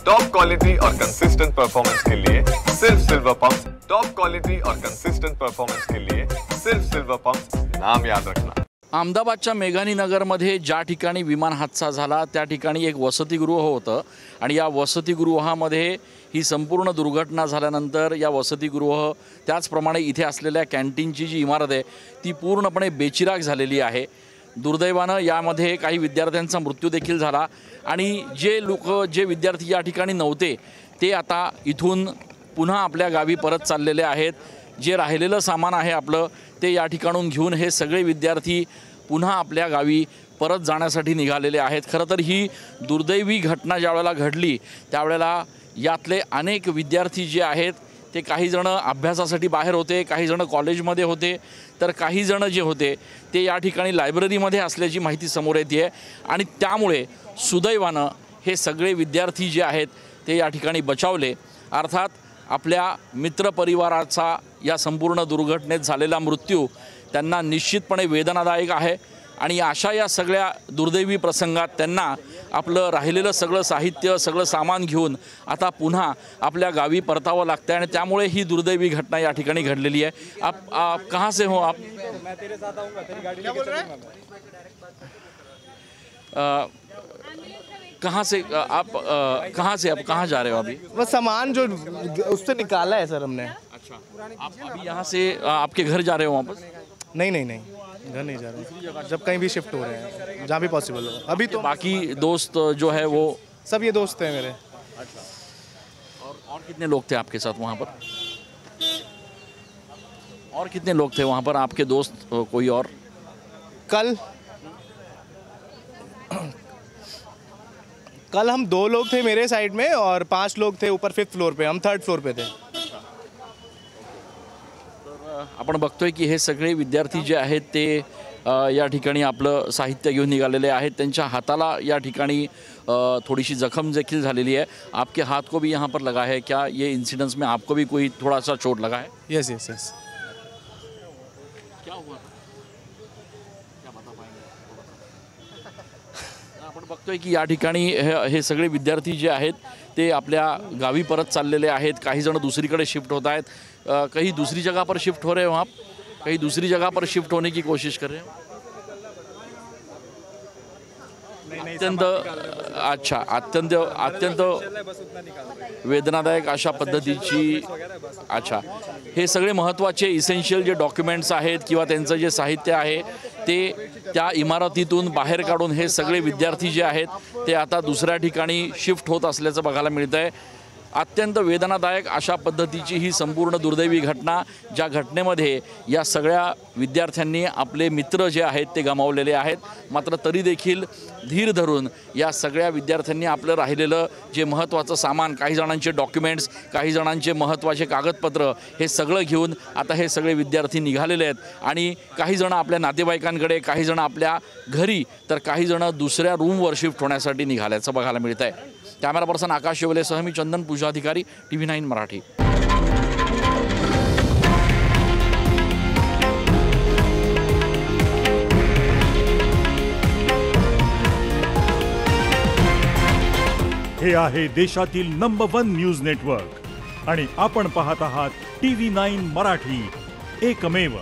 Top quality और consistent performance के लिए सिर्फ सिल्वर पंप्स। टॉप क्वालिटी और कंसिस्टेंट परफॉर्मेंस के लिए सिर्फ सिल्वर पंप्स, नाम याद रखना। अहमदाबादच्या मेघानी नगरमध्ये ज्या ठिकाणी विमान हादसा झाला त्या ठिकाणी एक वसतिगृह होतं आणि या वसतिगृहामध्ये ही संपूर्ण दुर्घटना झाल्यानंतर या वसतिगृह त्याचप्रमाणे इथे असलेल्या कॅन्टीनची जी इमारत आहे ती पूर्णपणे बेचिराग झालेली आहे। दुर्दैवानं यामध्ये काही विद्यार्थ्यांचा मृत्यू देखील झाला आणि जे विद्यार्थी या ठिकाणी नव्हते ते आता इथून पुन्हा आपल्या गावी परत चाललेले आहेत। जे राहिलेलं सामान आहे आपलं ते या ठिकाणून घेऊन हे सगळे विद्यार्थी पुन्हा आपल्या गावी परत जाण्यासाठी निघालेले आहेत। खरं तर ही दुर्दैवी घटना ज्यावेळेला घडली त्यावेळेला यातले अनेक विद्यार्थी जे आहेत ते काही जण अभ्यासासाठी बाहेर होते, काही जण कॉलेजमध्ये होते, तर काही जण जे होते ते या ठिकाणी लायब्ररीमध्ये असल्याची माहिती समोर येते आहे आणि त्यामुळे सुदैवानं हे सगळे विद्यार्थी जे आहेत ते या ठिकाणी बचावले। अर्थात आपल्या मित्रपरिवाराचा या संपूर्ण दुर्घटनेत झालेला मृत्यू त्यांना निश्चितपणे वेदनादायक आहे आणि अशा या सगळ्या दुर्दैवी प्रसंगात त्यांना आपलं राहिलेलं सगळं साहित्य सगळं सामान घेऊन आता पुन्हा आपल्या गावी परतावं लागतं आणि त्यामुळे ही दुर्दैवी घटना या ठिकाणी घडलेली आहे। आप कहाँ से हो आप? मैं तेरे साथ आऊंगा, तेरी गाड़ी लेके चलूंगा कहाँ से आप कहाँ जा रहे हो अभी? वो सामान जो उससे निकाला है सर हमने। अच्छा, आप अभी यहाँ से आपके घर जा रहे हो वापस? नहीं नहीं नहीं, घर नहीं जा रहे, जब कहीं भी शिफ्ट हो रहे हैं जहाँ भी पॉसिबल हो। अभी तो बाकी दोस्त जो है वो सब ये दोस्त हैं मेरे। अच्छा, और कितने लोग थे आपके साथ वहाँ पर? और कितने लोग थे वहाँ पर आपके दोस्त कोई और? कल हम 2 लोग थे मेरे साइड में और 5 लोग थे ऊपर 5th फ्लोर पे, हम 3rd फ्लोर पे थे। आपण बघतोय की हे सगळे विद्यार्थी जे आहेत ते या ठिकाणी आपलं साहित्य घेऊन निघालेले आहेत। त्यांच्या हाताला या ठिकाणी थोड़ी सी जख्म देखील झालेली है। आपके हाथ को भी यहाँ पर लगा है क्या? ये इंसिडेंट्स में आपको भी कोई थोड़ा सा चोट लगा है? Yes yes yes. क्या हुआ? क्या बता पाएंगे? आपण बघतोय की या ठिकाणी हे सगळे विद्यार्थी जे आहेत ते आपल्या गावी परत चाललेले आहेत। काही जण दुसरीकडे शिफ्ट होत आहेत, कहीं दूसरी जगह पर शिफ्ट हो रहे हो आप? कहीं दूसरी जगह पर शिफ्ट होने की कोशिश कर रहे हो? अत्यंत अच्छा, अत्यंत वेदनादायक अशा पद्धतीची अच्छा, हे सगळे महत्त्वाचे इसेन्शियल जे डॉक्युमेंट्स आहेत किंवा त्यांचं जे साहित्य आहे ते त्या इमारतीतून बाहेर काढून हे सगळे विद्यार्थी जे आहेत ते आता दुसऱ्या ठिकाणी शिफ्ट होत असल्याचं बघायला मिळतंय। अत्यंत वेदनादायक अशा पद्धतीची ही संपूर्ण दुर्दैवी घटना, ज्या घटनेमध्ये या सगळ्या विद्यार्थ्यांनी आपले मित्र जे आहेत ते गमावलेले आहेत। मात्र तरी देखील धीर धरून या सगळ्या विद्यार्थ्यांनी आपलं राहिलेलं जे महत्त्वाचं सामान, काही जणांचे डॉक्युमेंट्स, काही जणांचे महत्त्वाचे कागदपत्र हे सगळं घेऊन आता हे सगळे विद्यार्थी निघालेले आहेत आणि काही जण आपल्या नातेवाईकांकडे, काही जण आपल्या घरी, तर काही जण दुसऱ्या रूमवर शिफ्ट होण्यासाठी निघाल्याचं बघायला मिळत आहे। कॅमेरा पर्सन आकाश शेवलेसह मी चंदन पूजाधिकारी, TV9 मराठी। हे आहे देशातील नंबर 1 न्यूज नेटवर्क आणि आपण पाहत आहात TV9 मराठी, एकमेव।